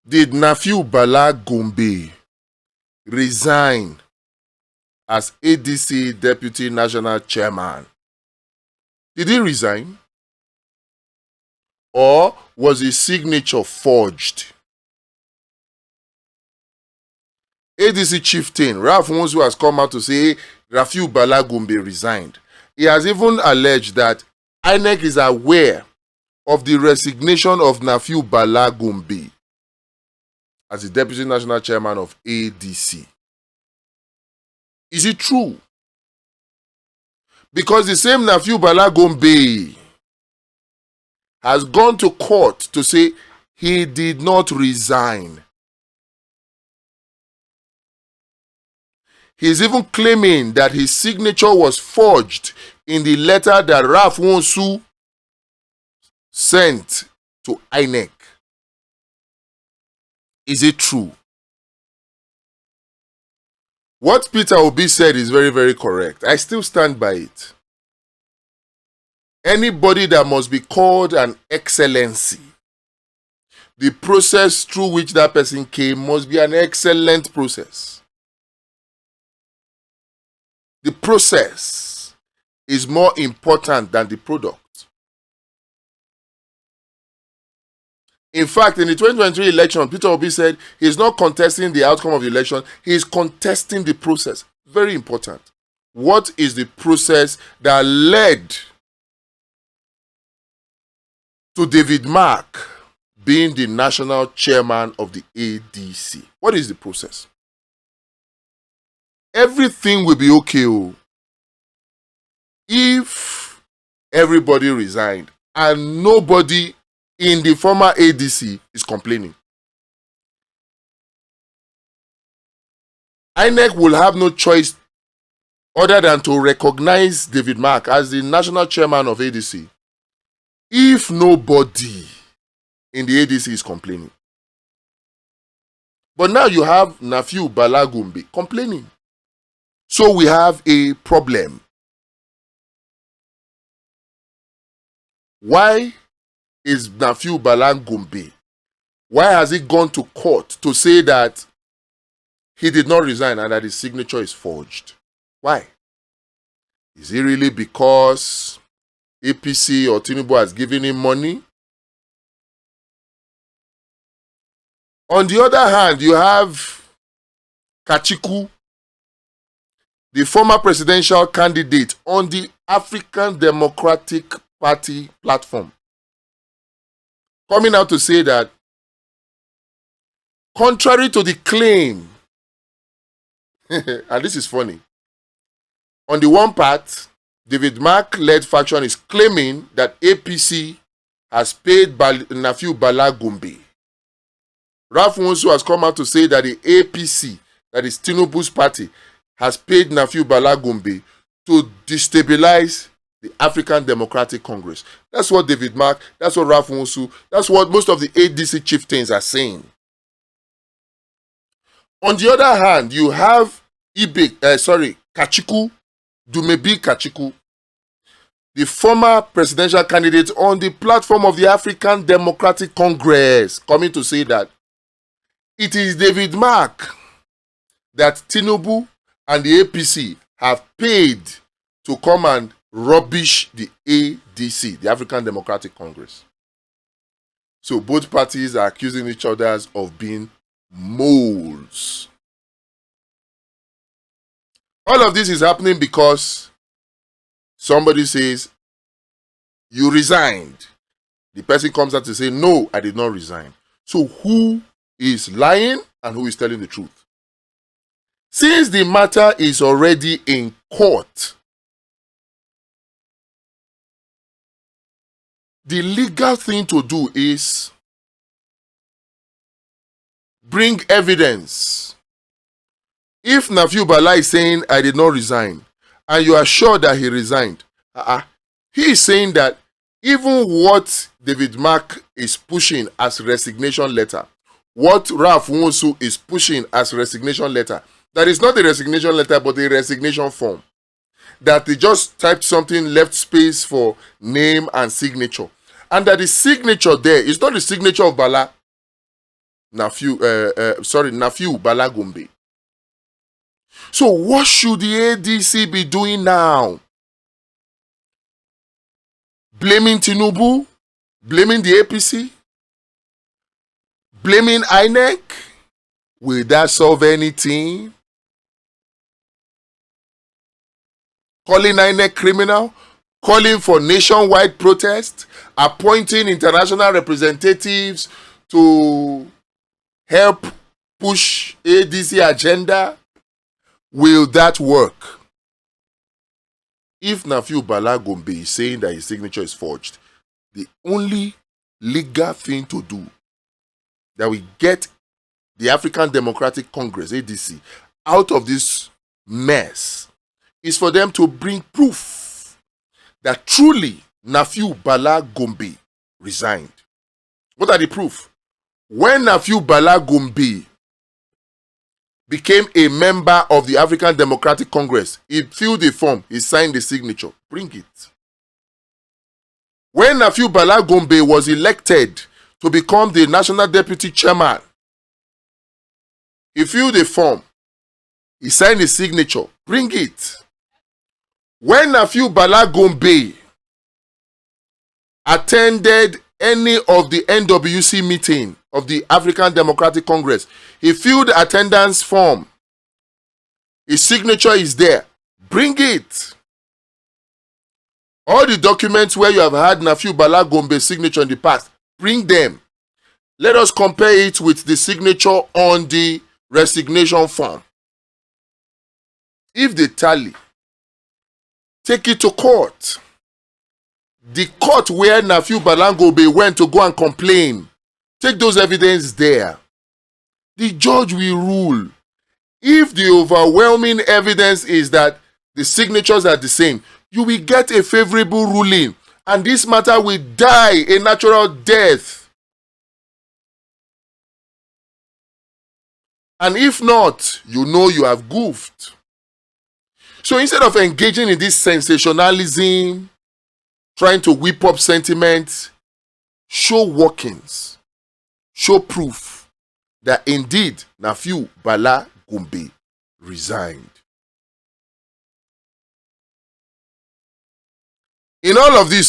Did Nafiu Bala Gombe resign as ADC Deputy National Chairman? Did he resign? Or was his signature forged? ADC chieftain Ralph Wonsu has come out to say Nafiu Bala Gombe resigned. He has even alleged that INEC is aware of the resignation of Nafiu Bala Gombe as the Deputy National Chairman of ADC. Is it true? Because the same Nafiu Bala Gombe has gone to court to say he did not resign. He is even claiming that his signature was forged in the letter that Ralph Wonsu sent to INEC. Is it true? What Peter Obi said is very, very correct. I still stand by it. Anybody that must be called an excellency, the process through which that person came must be an excellent process. The process is more important than the product. In fact, in the 2023 election, Peter Obi said he's not contesting the outcome of the election, he's contesting the process. Very important. What is the process that led to David Mark being the national chairman of the ADC? What is the process? Everything will be okay if everybody resigned and nobody in the former ADC is complaining. INEC will have no choice other than to recognize David Mark as the national chairman of ADC if nobody in the ADC is complaining. But now you have Nafiu Bala Gombe complaining. So we have a problem. Why is Nafiu Bala Gombe? Why has he gone to court to say that he did not resign and that his signature is forged? Why? Is it really because APC or Tinubu has given him money? On the other hand, you have Kachiku, the former presidential candidate on the African Democratic Party platform, coming out to say that, contrary to the claim, and this is funny, on the one part, David Mark-led faction is claiming that APC has paid Nafiu Bala Gombe. Ralph Wonsu has come out to say that the APC, that is Tinubu's party, has paid Nafiu Bala Gombe to destabilize the African Democratic Congress. That's what David Mark, that's what Ralph Wonsu, that's what most of the ADC chieftains are saying. On the other hand, you have Kachiku, Dumebi Kachiku, the former presidential candidate on the platform of the African Democratic Congress, coming to say that it is David Mark that Tinubu and the APC have paid to come and rubbish the ADC, the African Democratic Congress. So both parties are accusing each other of being moles. All of this is happening because somebody says, you resigned. The person comes out to say, no, I did not resign. So who is lying and who is telling the truth? Since the matter is already in court, the legal thing to do is bring evidence. If Nafiu Bala is saying, I did not resign, and you are sure that he resigned, he is saying that even what David Mark is pushing as resignation letter, what Ralph Wonsu is pushing as resignation letter, that is not a resignation letter but a resignation form, that they just typed something, left space for name and signature, and that the signature there is not the signature of Bala. Nafiu Bala Gombe. So what should the ADC be doing now? Blaming Tinubu? Blaming the APC? Blaming INEC? Will that solve anything? Calling INEC criminal? Calling for nationwide protest? Appointing international representatives to help push ADC agenda? Will that work? If Nafiu Bala Gombe is saying that his signature is forged, the only legal thing to do that we get the African Democratic Congress, ADC, out of this mess is for them to bring proof that truly Nafiu Bala Gombe resigned. What are the proof? When Nafiu Bala Gombe became a member of the African Democratic Congress, he filled the form, he signed the signature. Bring it. When Nafiu Bala Gombe was elected to become the National Deputy Chairman, he filled the form, he signed his signature. Bring it. When Nafiu Bala Gombe attended any of the NWC meeting of the African Democratic Congress, he filled the attendance form. His signature is there. Bring it. All the documents where you have had Nafiu Bala Gombe's signature in the past, bring them. Let us compare it with the signature on the resignation form. If they tally, take it to court. The court where Nafiu Bala Gombe went to go and complain, take those evidence there. The judge will rule. If the overwhelming evidence is that the signatures are the same, you will get a favorable ruling, and this matter will die a natural death. And if not, you know you have goofed. So instead of engaging in this sensationalism, trying to whip up sentiments, show workings, show proof that indeed Nafiu Bala Gombe resigned. In all of this,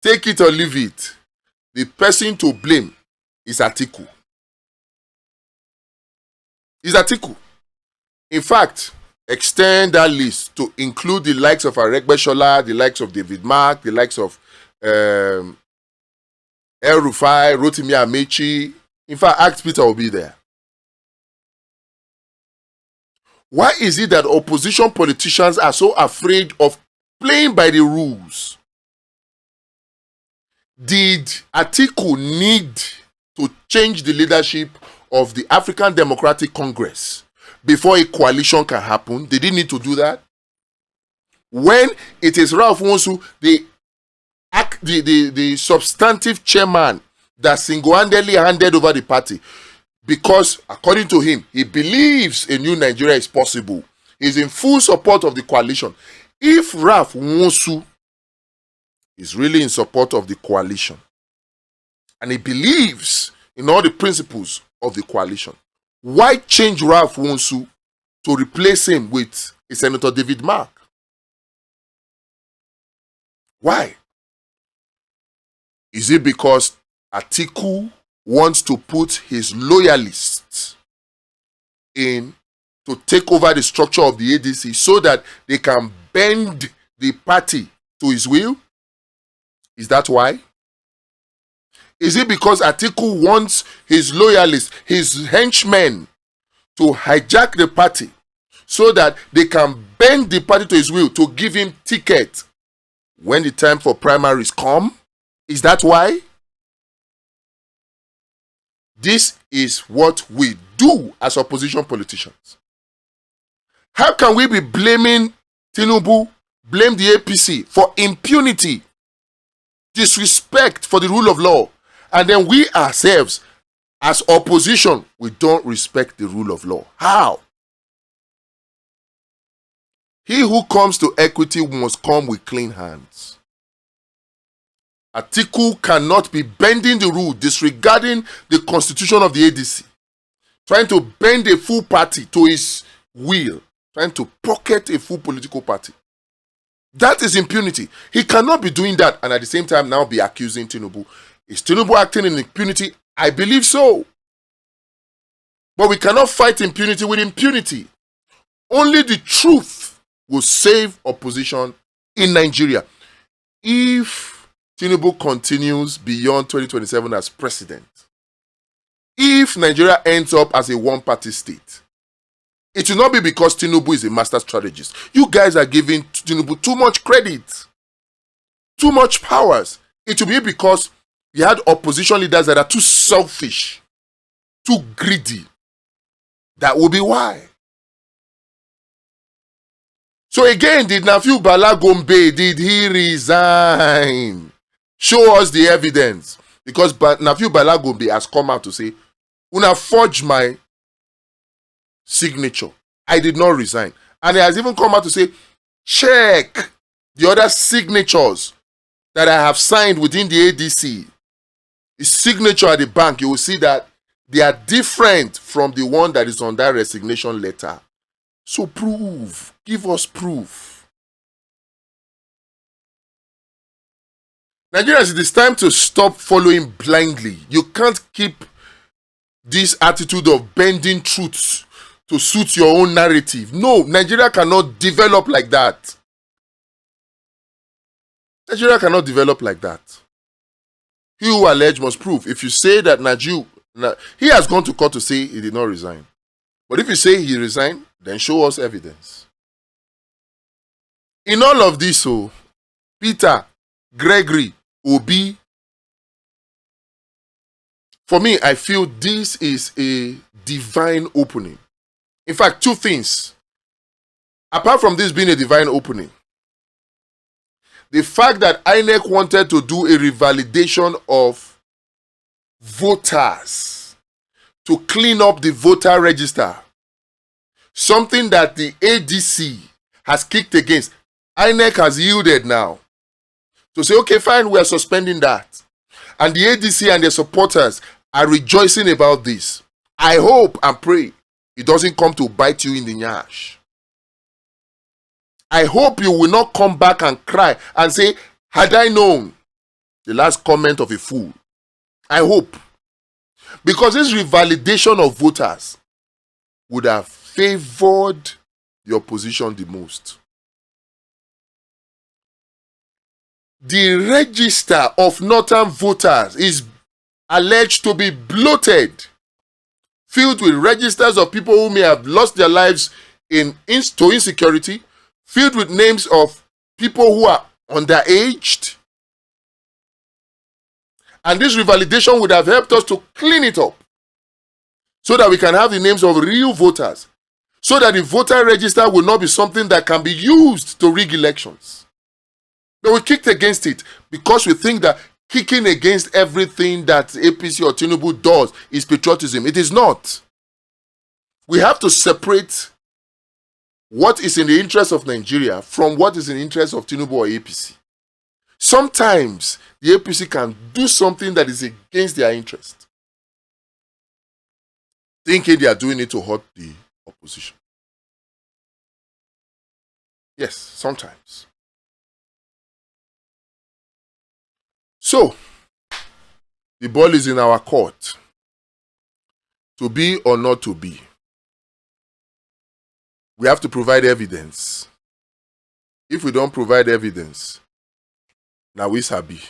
take it or leave it, the person to blame is Atiku. Is Atiku. In fact, extend that list to include the likes of Aregbesola, the likes of David Mark, the likes of El Rufai, Rotimi Amechi. In fact, Act Peter will be there. Why is it that opposition politicians are so afraid of playing by the rules? Did Atiku need to change the leadership of the African Democratic Congress before a coalition can happen? They didn't need to do that. When it is Ralph Wonsu, the substantive chairman that single-handedly handed over the party, because according to him, he believes a new Nigeria is possible. He's in full support of the coalition. If Ralph Wonsu is really in support of the coalition and he believes in all the principles of the coalition, why change Ralph Wonsu to replace him with a Senator David Mark? Why? Is it because Atiku wants to put his loyalists in to take over the structure of the ADC so that they can bend the party to his will? Is that why? Is it because Atiku wants his loyalists, his henchmen, to hijack the party so that they can bend the party to his will to give him ticket when the time for primaries come? Is that why? This is what we do as opposition politicians. How can we be blaming Tinubu, blame the APC for impunity, disrespect for the rule of law, and then we ourselves as opposition, we don't respect the rule of law? How? He who comes to equity must come with clean hands. Atiku cannot be bending the rule, disregarding the constitution of the ADC, trying to bend a full party to his will, trying to pocket a full political party. That is impunity. He cannot be doing that and at the same time now be accusing Tinubu. Is Tinubu acting in impunity? I believe so. But we cannot fight impunity with impunity. Only the truth will save opposition in Nigeria. If Tinubu continues beyond 2027 as president, if Nigeria ends up as a one-party state, it will not be because Tinubu is a master strategist. You guys are giving Tinubu too much credit, too much powers. It will be because you had opposition leaders that are too selfish, too greedy. That will be why. So again, did Nafiu Bala Gombe, did he resign? Show us the evidence. Because Nafiu Bala Gombe has come out to say, Una forged my signature. I did not resign. And he has even come out to say, check the other signatures that I have signed within the ADC. His signature at the bank, you will see that they are different from the one that is on that resignation letter. So prove. Give us proof. Nigerians, it is time to stop following blindly. You can't keep this attitude of bending truths to suit your own narrative. No, Nigeria cannot develop like that. Nigeria cannot develop like that. He who alleged must prove. If you say that he has gone to court to say he did not resign. But if you say he resigned, then show us evidence. In all of this, Peter, Gregory, Obi, for me, I feel this is a divine opening. In fact, two things. Apart from this being a divine opening, the fact that INEC wanted to do a revalidation of voters to clean up the voter register, something that the ADC has kicked against, INEC has yielded now to say, okay, fine, we are suspending that. And the ADC and their supporters are rejoicing about this. I hope and pray it doesn't come to bite you in the nyash. I hope you will not come back and cry and say, had I known, the last comment of a fool. I hope. Because this revalidation of voters would have favored the opposition the most. The register of northern voters is alleged to be bloated, filled with registers of people who may have lost their lives to insecurity, filled with names of people who are underaged. And this revalidation would have helped us to clean it up so that we can have the names of real voters, so that the voter register will not be something that can be used to rig elections. But we kicked against it because we think that kicking against everything that APC or Tinubu does is patriotism. It is not. We have to separate what is in the interest of Nigeria from what is in the interest of Tinubu or APC. Sometimes the APC can do something that is against their interest, thinking they are doing it to hurt the opposition. Yes, sometimes. So, the ball is in our court. To be or not to be. We have to provide evidence. If we don't provide evidence, now we sabi.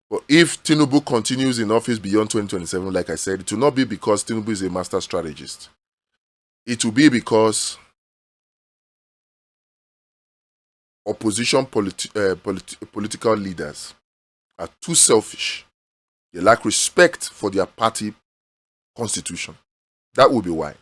But if Tinubu continues in office beyond 2027, like I said, it will not be because Tinubu is a master strategist. It will be because opposition political leaders are too selfish. They lack respect for their party constitution. That will be why.